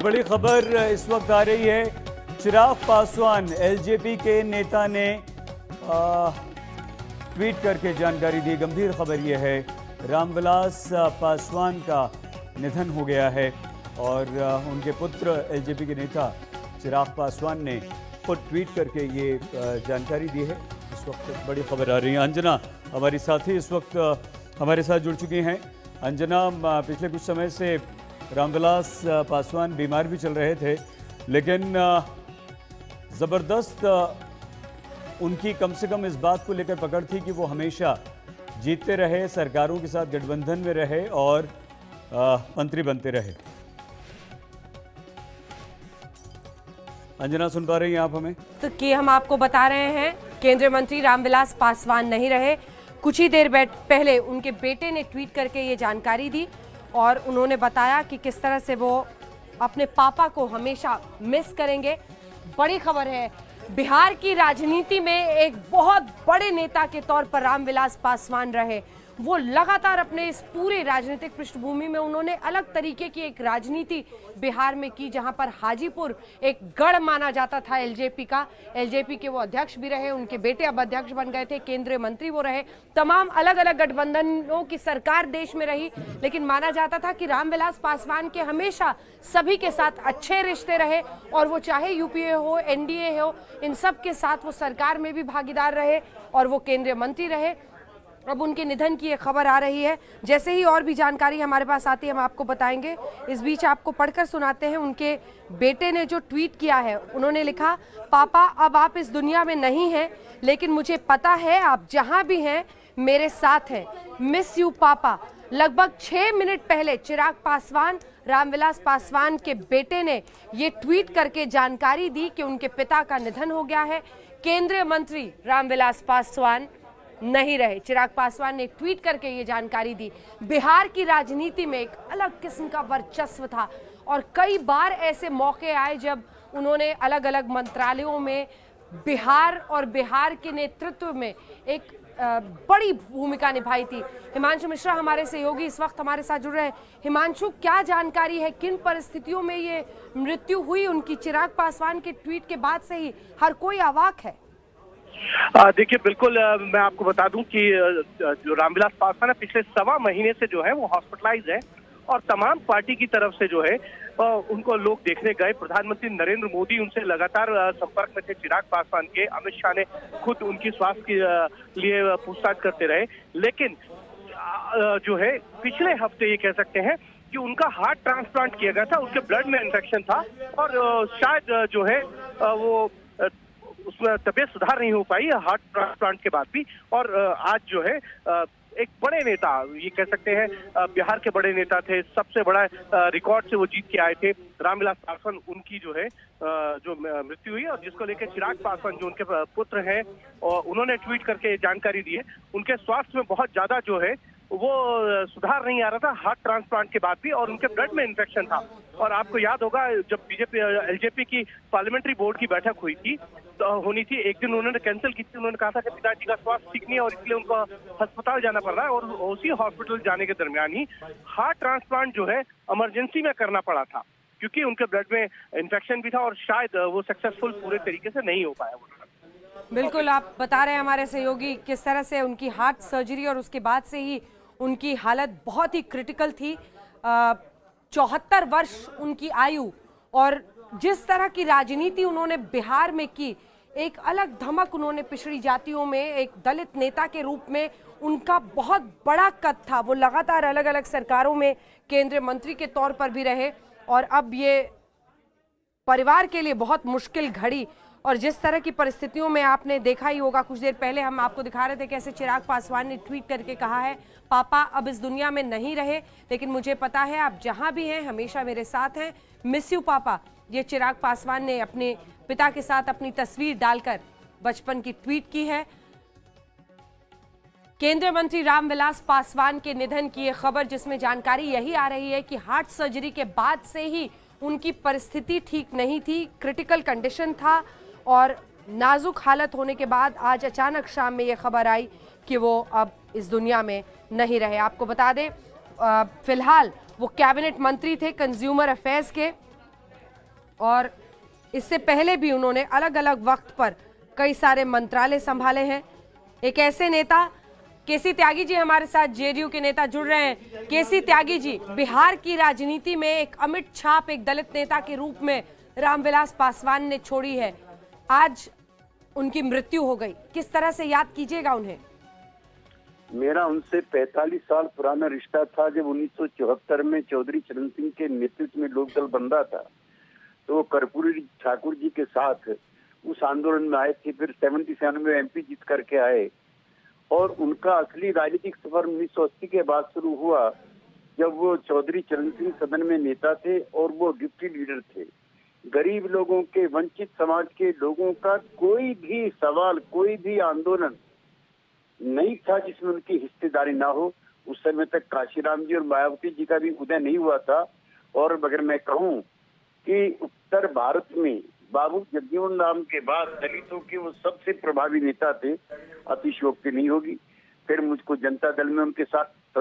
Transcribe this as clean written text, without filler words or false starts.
बड़ी खबर इस वक्त आ रही है। चिराग पासवान एलजेपी के नेता ने ट्वीट करके जानकारी दी। गंभीर खबर यह है, रामविलास पासवान का निधन हो गया है और उनके पुत्र एलजेपी के नेता चिराग पासवान ने खुद ट्वीट करके ये जानकारी दी है। इस वक्त बड़ी खबर आ रही है। अंजना हमारी साथी इस वक्त हमारे साथ जुड़ चुकी हैं। अंजना, पिछले कुछ समय से रामविलास पासवान बीमार भी चल रहे थे, लेकिन ज़बरदस्त उनकी कम से कम इस बात को लेकर पकड़ थी कि वो हमेशा जीतते रहे, सरकारों के साथ गठबंधन में रहे और मंत्री बनते रहे। अंजना, सुन पा रही हैं आप हमें? तो कि हम आपको बता रहे हैं, केंद्रीय मंत्री रामविलास पासवान नहीं रहे। कुछ ही देर पहले उनके बेटे ने ट्वीट करके ये जानकारी दी और उन्होंने बताया कि किस तरह से वो अपने पापा को हमेशा मिस करेंगे। बड़ी खबर है, बिहार की राजनीति में एक बहुत बड़े नेता के तौर पर रामविलास पासवान रहे। वो लगातार अपने इस पूरे राजनीतिक पृष्ठभूमि में उन्होंने अलग तरीके की एक राजनीति बिहार में की, जहां पर हाजीपुर एक गढ़ माना जाता था एलजेपी का। एलजेपी के वो अध्यक्ष भी रहे, उनके बेटे अब अध्यक्ष बन गए थे, केंद्रीय मंत्री वो रहे, तमाम अलग अलग गठबंधनों की सरकार देश में रही, लेकिन माना जाता था कि रामविलास पासवान के हमेशा सभी के साथ अच्छे रिश्ते रहे और वो चाहे यूपीए हो, एनडीए हो, इन सब के साथ वो सरकार में भी भागीदार रहे और वो केंद्रीय मंत्री रहे। अब उनके निधन की एक खबर आ रही है। जैसे ही और भी जानकारी हमारे पास आती है हम आपको बताएंगे। इस बीच आपको पढ़कर सुनाते हैं उनके बेटे ने जो ट्वीट किया है। उन्होंने लिखा, पापा अब आप इस दुनिया में नहीं हैं, लेकिन मुझे पता है आप जहां भी हैं मेरे साथ हैं। मिस यू पापा। लगभग 6 मिनट पहले चिराग पासवान, रामविलास पासवान के बेटे ने ये ट्वीट करके जानकारी दी कि उनके पिता का निधन हो गया है। केंद्रीय मंत्री रामविलास पासवान नहीं रहे। चिराग पासवान ने ट्वीट करके ये जानकारी दी। बिहार की राजनीति में एक अलग किस्म का वर्चस्व था और कई बार ऐसे मौके आए जब उन्होंने अलग अलग मंत्रालयों में बिहार और बिहार के नेतृत्व में एक बड़ी भूमिका निभाई थी। हिमांशु मिश्रा हमारे सहयोगी इस वक्त हमारे साथ जुड़ रहे हैं। हिमांशु, क्या जानकारी है, किन परिस्थितियों में ये मृत्यु हुई उनकी? चिराग पासवान के ट्वीट के बाद से ही हर कोई अवाक है। देखिए, बिल्कुल मैं आपको बता दूं कि जो रामविलास पासवान है पिछले 1.25 महीने से जो है वो हॉस्पिटलाइज है और तमाम पार्टी की तरफ से जो है उनको लोग देखने गए। प्रधानमंत्री नरेंद्र मोदी उनसे लगातार संपर्क में थे। चिराग पासवान के अमित शाह ने खुद उनकी स्वास्थ्य के लिए पूछताछ करते रहे, लेकिन जो है पिछले हफ्ते ये कह सकते हैं कि उनका हार्ट ट्रांसप्लांट किया गया था। उनके ब्लड में इन्फेक्शन था और शायद जो है वो उसमें तबीयत सुधार नहीं हो पाई हार्ट ट्रांसप्लांट के बाद भी। और आज जो है एक बड़े नेता, ये कह सकते हैं बिहार के बड़े नेता थे, सबसे बड़ा रिकॉर्ड से वो जीत के आए थे रामविलास पासवान, उनकी जो है जो मृत्यु हुई और जिसको लेकर चिराग पासवान जो उनके पुत्र हैं और उन्होंने ट्वीट करके जानकारी दी है। उनके स्वास्थ्य में बहुत ज्यादा जो है वो सुधार नहीं आ रहा था हार्ट ट्रांसप्लांट के बाद भी, और उनके ब्लड में इन्फेक्शन था। और आपको याद होगा जब बीजेपी एलजेपी की पार्लियामेंट्री बोर्ड की बैठक हुई थी होनी थी, एक दिन उन्होंने कैंसिल की थी। उन्होंने कहा था कि पिताजी का स्वास्थ्य ठीक नहीं है और इसलिए उनको अस्पताल जाना पड़ रहा है, और उसी हॉस्पिटल जाने के दरमियान ही हार्ट ट्रांसप्लांट जो है इमरजेंसी में करना पड़ा था, क्योंकि उनके ब्लड में इन्फेक्शन भी था और शायद वो सक्सेसफुल पूरे तरीके से नहीं हो पाया। बिल्कुल, आप बता रहे हैं हमारे सहयोगी किस तरह से उनकी हार्ट सर्जरी और उसके बाद से ही उनकी हालत बहुत ही क्रिटिकल थी। 74 वर्ष उनकी आयु और जिस तरह की राजनीति उन्होंने बिहार में की, एक अलग धमक उन्होंने पिछड़ी जातियों में, एक दलित नेता के रूप में उनका बहुत बड़ा कद था। वो लगातार अलग अलग सरकारों में केंद्रीय मंत्री के तौर पर भी रहे और अब ये परिवार के लिए बहुत मुश्किल घड़ी। और जिस तरह की परिस्थितियों में आपने देखा ही होगा, कुछ देर पहले हम आपको दिखा रहे थे कैसे चिराग पासवान ने ट्वीट करके कहा है, पापा अब इस दुनिया में नहीं रहे, लेकिन मुझे पता है आप जहां भी हैं हमेशा मेरे साथ हैं। मिस यू पापा। ये चिराग पासवान ने अपने पिता के साथ अपनी तस्वीर डालकर बचपन की ट्वीट की है। केंद्रीय मंत्री रामविलास पासवान के निधन की यह खबर, जिसमें जानकारी यही आ रही है कि हार्ट सर्जरी के बाद से ही उनकी परिस्थिति ठीक नहीं थी, क्रिटिकल कंडीशन था और नाजुक हालत होने के बाद आज अचानक शाम में यह खबर आई कि वो अब इस दुनिया में नहीं रहे। आपको बता दें फिलहाल वो कैबिनेट मंत्री थे कंज्यूमर अफेयर्स के, और इससे पहले भी उन्होंने अलग अलग वक्त पर कई सारे मंत्रालय संभाले हैं। एक ऐसे नेता, केसी त्यागी जी हमारे साथ जेडीयू के नेता जुड़ रहे हैं। केसी त्यागी जी, बिहार की राजनीति में एक अमिट छाप एक दलित नेता के रूप में रामविलास पासवान ने छोड़ी है। आज उनकी मृत्यु हो गई, किस तरह से याद कीजिएगा उन्हें? मेरा उनसे 45 साल पुराना रिश्ता था। जब 1974 में चौधरी चरण सिंह के नेतृत्व में लोकदल बन रहा था तो वो कर्पूरी ठाकुर जी के साथ उस आंदोलन में आए थे। फिर 77 में एमपी जीत करके आए और उनका असली राजनीतिक सफर 1980 के बाद शुरू हुआ, जब वो चौधरी चरण सिंह सदन में नेता थे और वो डिप्टी लीडर थे। गरीब लोगों के, वंचित समाज के लोगों का कोई भी सवाल, कोई भी आंदोलन नहीं था जिसमें उनकी हिस्सेदारी ना हो। उस समय तक काशीराम जी और मायावती जी का भी उदय नहीं हुआ था। और अगर मैं कहूँ कि उत्तर भारत में बाबू जगजीवन राम के बाद दलितों के वो सबसे प्रभावी नेता थे, अतिशयोक्ति नहीं होगी। फिर मुझको जनता दल में उनके साथ